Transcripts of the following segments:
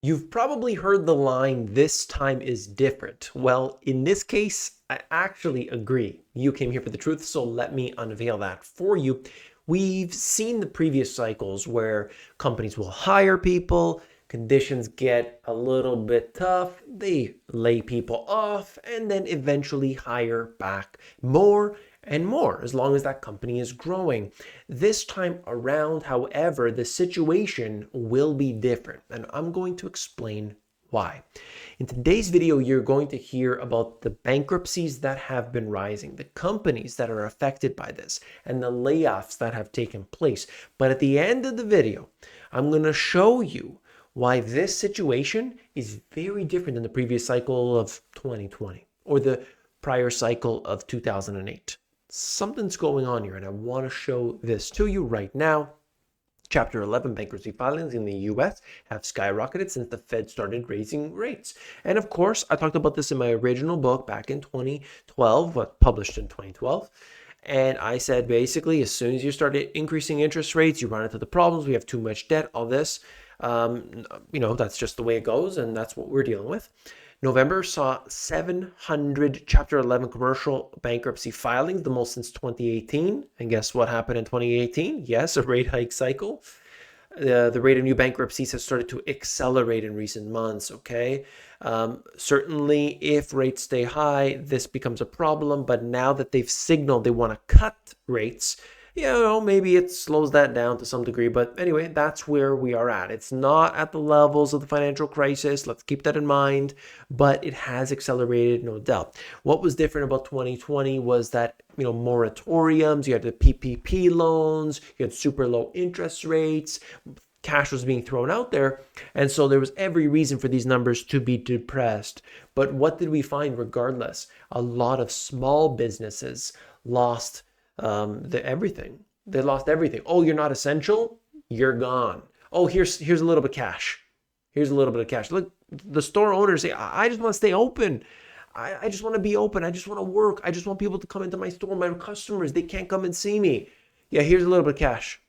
You've probably heard the line, "this time is different." Well, in this case, I actually agree. You came here for the truth, so let me unveil that for you. We've seen the previous cycles where companies will hire people, conditions get a little bit tough, they lay people off, and then eventually hire back more and more as long as that company is growing. This time around, however, the situation will be different, and I'm going to explain why. In today's video, you're going to hear about the bankruptcies that have been rising, the companies that are affected by this, and the layoffs that have taken place. But at the end of the video, I'm going to show you why this situation is very different than the previous cycle of 2020 or the prior cycle of 2008. Something's going on here, and I want to show this to you right now. Chapter 11 bankruptcy filings in the US have skyrocketed since the Fed started raising rates. And of course, I talked about this in my original book back in 2012, published in 2012. And I said basically, as soon as you start increasing interest rates, you run into the problems. We have too much debt, all this. That's just the way it goes, and that's what we're dealing with. November saw 700 Chapter 11 commercial bankruptcy filings, the most since 2018. And guess what happened in 2018? Yes, a rate hike cycle. The rate of new bankruptcies has started to accelerate in recent months, okay? Certainly, if rates stay high, this becomes a problem. But now that they've signaled they want to cut rates, maybe it slows that down to some degree. But anyway, that's where we are at. It's not at the levels of the financial crisis. Let's keep that in mind. But it has accelerated, no doubt. What was different about 2020 was that, moratoriums, you had the PPP loans, you had super low interest rates, cash was being thrown out there. And so there was every reason for these numbers to be depressed. But what did we find regardless? A lot of small businesses lost everything. They lost everything. Oh, you're not essential? You're gone. Oh, here's a little bit of cash. Here's a little bit of cash. Look, the store owners say, I just want to stay open. I just want to be open. I just want to work. I just want people to come into my store. My customers, they can't come and see me. Yeah, here's a little bit of cash.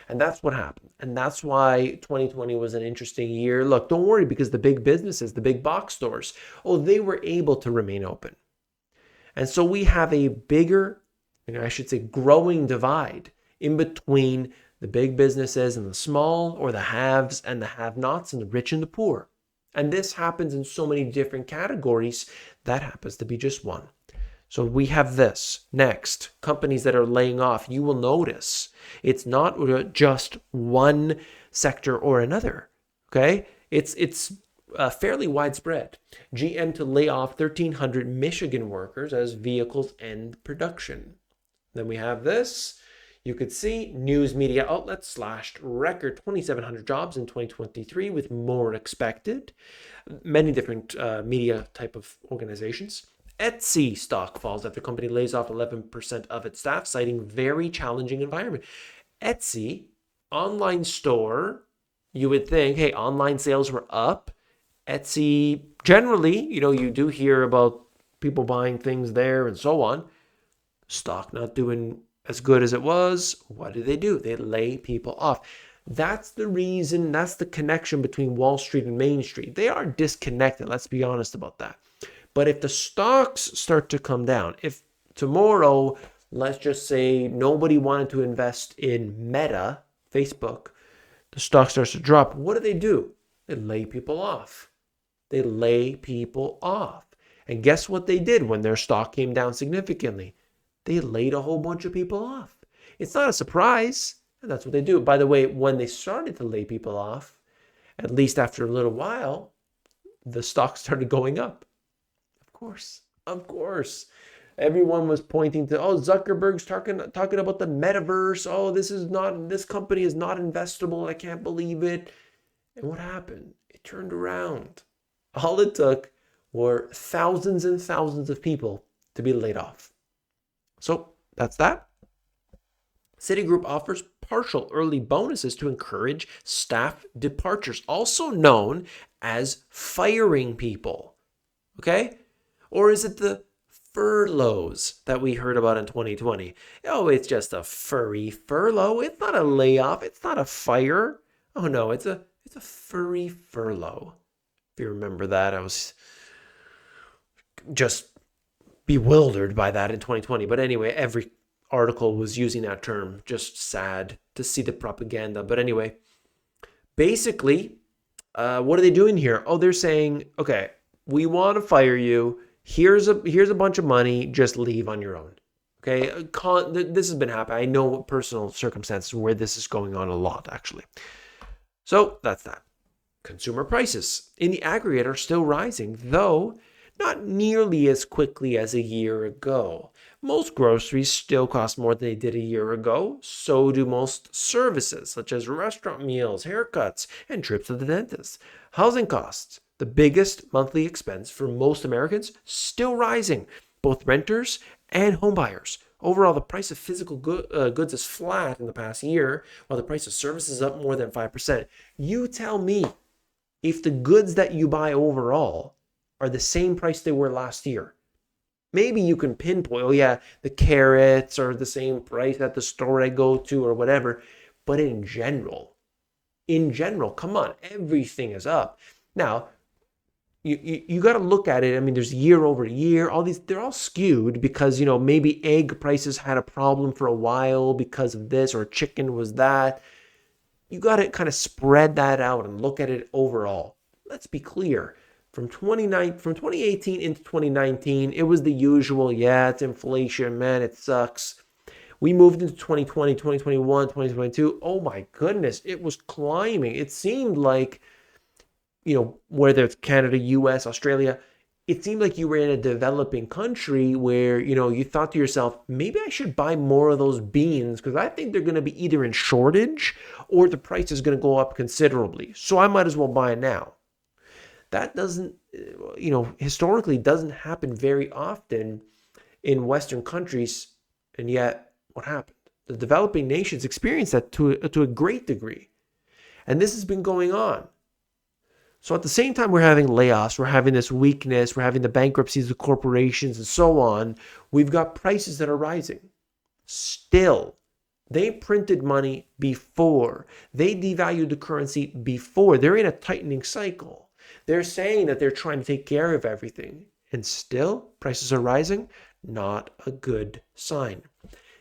And that's what happened. And that's why 2020 was an interesting year. Look, don't worry, because the big businesses, the big box stores, they were able to remain open. And so we have a bigger, growing divide in between the big businesses and the small, or the haves and the have-nots, and the rich and the poor. And this happens in so many different categories. That happens to be just one. So we have this. Next, companies that are laying off. You will notice it's not just one sector or another. Okay? It's fairly widespread. GM to lay off 1,300 Michigan workers as vehicles end production. Then we have this. You could see news media outlets slashed record 2,700 jobs in 2023 with more expected. Many different media type of organizations. Etsy stock falls after company lays off 11% of its staff, citing very challenging environment. Etsy, online store, you would think, hey, online sales were up. Etsy, generally, you do hear about people buying things there and so on. Stock not doing as good as it was. What do? They lay people off. That's the reason, that's the connection between Wall Street and Main Street. They are disconnected, let's be honest about that. But if the stocks start to come down, if tomorrow, let's just say nobody wanted to invest in Meta, Facebook, the stock starts to drop, what do? They lay people off. They lay people off. And guess what they did when their stock came down significantly? They laid a whole bunch of people off. It's not a surprise. And that's what they do. By the way, when they started to lay people off, at least after a little while, the stock started going up. Of course. Everyone was pointing to, Zuckerberg's talking about the metaverse. This company is not investable. I can't believe it. And what happened? It turned around. All it took were thousands and thousands of people to be laid off. So that's that. Citigroup offers partial early bonuses to encourage staff departures, also known as firing people. Okay? Or is it the furloughs that we heard about in 2020? It's just a furry furlough. It's not a layoff. It's not a fire. Oh no, it's a It's a furry furlough. If you remember that, I was just bewildered by that in 2020. But anyway, every article was using that term. Just sad to see the propaganda. But anyway, basically, what are they doing here? Oh, they're saying, okay, we want to fire you. Here's a bunch of money. Just leave on your own. Okay, this has been happening. I know personal circumstances where this is going on a lot, actually. So that's that. Consumer prices in the aggregate are still rising, though not nearly as quickly as a year ago. Most groceries still cost more than they did a year ago. So do most services, such as restaurant meals, haircuts, and trips to the dentist. Housing costs, the biggest monthly expense for most Americans, still rising. Both renters and homebuyers. Overall, the price of physical goods is flat in the past year, while the price of services is up more than 5%. You tell me if the goods that you buy overall are the same price they were last year. Maybe you can pinpoint, oh yeah, the carrots are the same price at the store I go to or whatever. But in general, come on, everything is up. Now, you got to look at it. I mean, there's year over year, all these, they're all skewed because, maybe egg prices had a problem for a while because of this, or chicken was that. You got to kind of spread that out and look at it overall. Let's be clear. From 2018 into 2019, it was the usual, yeah, it's inflation, man, it sucks. We moved into 2020, 2021, 2022. Oh my goodness, it was climbing. It seemed like, whether it's Canada, US, Australia, it seemed like you were in a developing country where, you thought to yourself, maybe I should buy more of those beans because I think they're going to be either in shortage or the price is going to go up considerably. So I might as well buy it now. That doesn't, historically doesn't happen very often in Western countries. And yet, what happened? The developing nations experienced that to a great degree. And this has been going on. So at the same time we're having layoffs, we're having this weakness, we're having the bankruptcies of corporations and so on, we've got prices that are rising. Still, they printed money before. They devalued the currency before. They're in a tightening cycle. They're saying that they're trying to take care of everything. And still, prices are rising. Not a good sign.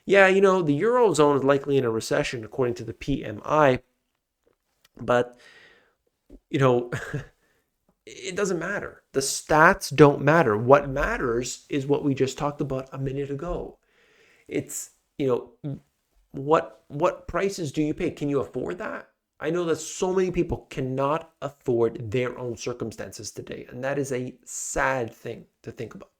Yeah, the Eurozone is likely in a recession according to the PMI. But it doesn't matter. The stats don't matter. What matters is what we just talked about a minute ago. It's, what prices do you pay? Can you afford that? I know that so many people cannot afford their own circumstances today, and that is a sad thing to think about.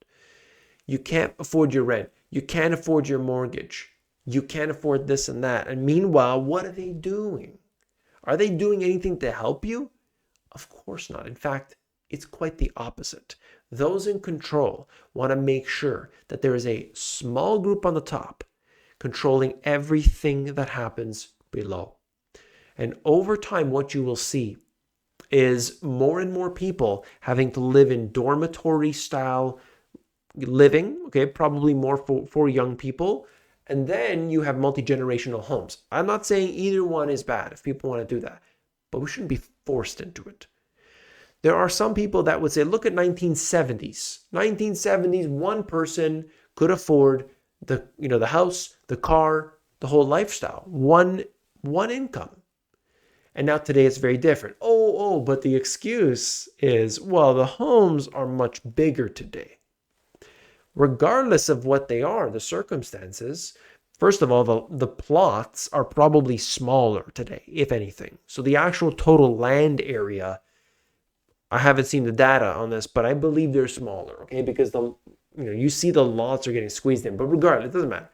You can't afford your rent. You can't afford your mortgage. You can't afford this and that. And meanwhile, what are they doing? Are they doing anything to help you? Of course not. In fact, it's quite the opposite. Those in control want to make sure that there is a small group on the top controlling everything that happens below. And over time, what you will see is more and more people having to live in dormitory style living, okay, probably more for young people. And then you have multi-generational homes. I'm not saying either one is bad if people want to do that, but we shouldn't be forced into it. There are some people that would say, look at 1970s. 1970s, one person could afford the house, the car, the whole lifestyle, one income. And now today it's very different. But the excuse is, well, the homes are much bigger today. Regardless of what they are, the circumstances, first of all, the plots are probably smaller today, if anything. So the actual total land area, I haven't seen the data on this, but I believe they're smaller, okay? Because you see the lots are getting squeezed in, but regardless, it doesn't matter.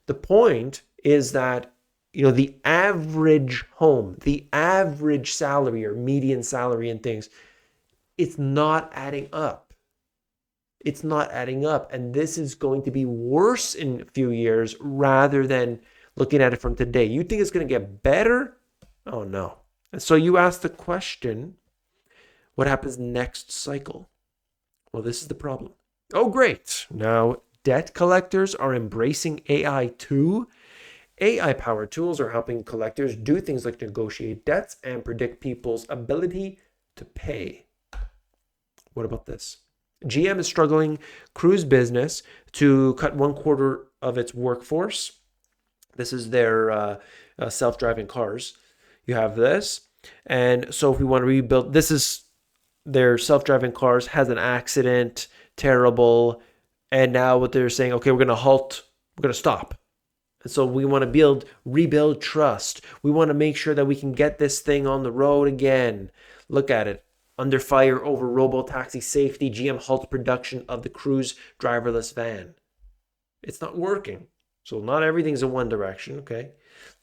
The point is that, the average home, the average salary or median salary and things, it's not adding up. It's not adding up. And this is going to be worse in a few years rather than looking at it from today. You think it's going to get better? Oh, no. And so you ask the question, what happens next cycle? Well, this is the problem. Oh, great. Now, debt collectors are embracing AI too. AI-powered tools are helping collectors do things like negotiate debts and predict people's ability to pay. What about this? GM is struggling cruise business to cut 1/4 of its workforce. This is their self-driving cars. You have this. And so if we want to rebuild, this is their self-driving cars, has an accident, terrible. And now what they're saying, okay, we're going to halt, we're going to stop. And so we want to rebuild trust. We want to make sure that we can get this thing on the road again. Look at it. Under fire over robo-taxi safety, GM halts production of the cruise driverless van. It's not working. So not everything's in one direction, okay?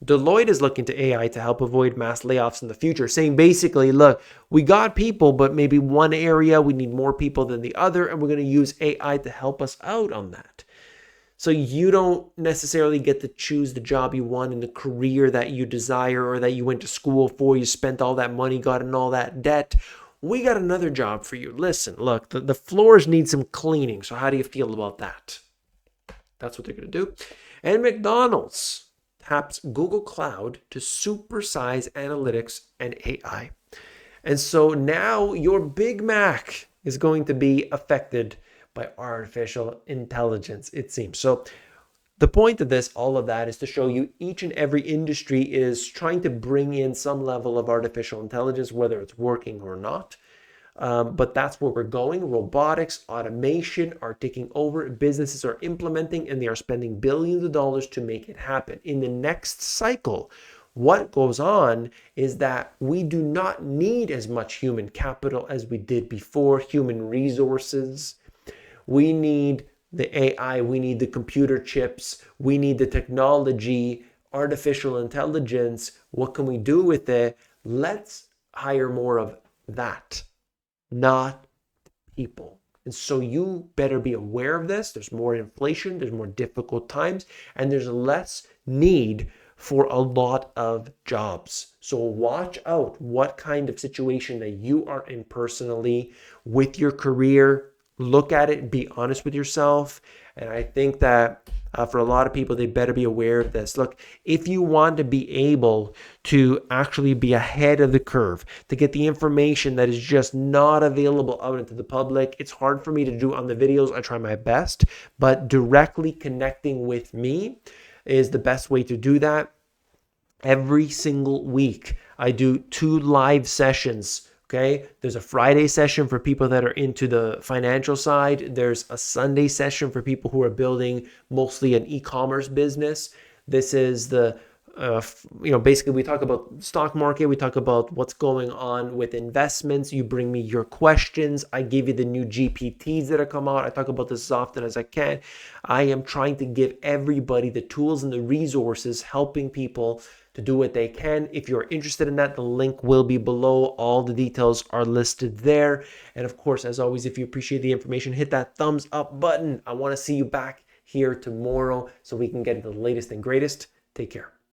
Deloitte is looking to AI to help avoid mass layoffs in the future, saying basically, look, we got people, but maybe one area we need more people than the other, and we're going to use AI to help us out on that. So you don't necessarily get to choose the job you want in the career that you desire or that you went to school for, you spent all that money, got in all that debt. We got another job for you. Listen, look, the floors need some cleaning. So how do you feel about that? That's what they're going to do. And McDonald's taps Google Cloud to supersize analytics and AI. And so now your Big Mac is going to be affected by artificial intelligence, it seems. So the point of this, all of that, is to show you each and every industry is trying to bring in some level of artificial intelligence, whether it's working or not. But that's where we're going. Robotics, automation are taking over. Businesses are implementing and they are spending billions of dollars to make it happen. In the next cycle, what goes on is that we do not need as much human capital as we did before, human resources. We need the AI, we need the computer chips, we need the technology, artificial intelligence. What can we do with it? Let's hire more of that, not people. And so you better be aware of this. There's more inflation, there's more difficult times, and there's less need for a lot of jobs. So watch out what kind of situation that you are in personally with your career. Look at it, be honest with yourself. And I think that for a lot of people, they better be aware of this. Look, if you want to be able to actually be ahead of the curve, to get the information that is just not available out into the public, it's hard for me to do on the videos. I try my best, but directly connecting with me is the best way to do that. Every single week, I do 2 live sessions. Okay, there's a Friday session for people that are into the financial side. There's a Sunday session for people who are building mostly an e-commerce business. This is the, basically we talk about stock market. We talk about what's going on with investments. You bring me your questions. I give you the new GPTs that have come out. I talk about this as often as I can. I am trying to give everybody the tools and the resources, helping people to do what they can. If you're interested in that, the link will be below. All the details are listed there. And of course, as always, if you appreciate the information, hit that thumbs up button. I want to see you back here tomorrow so we can get the latest and greatest. Take care.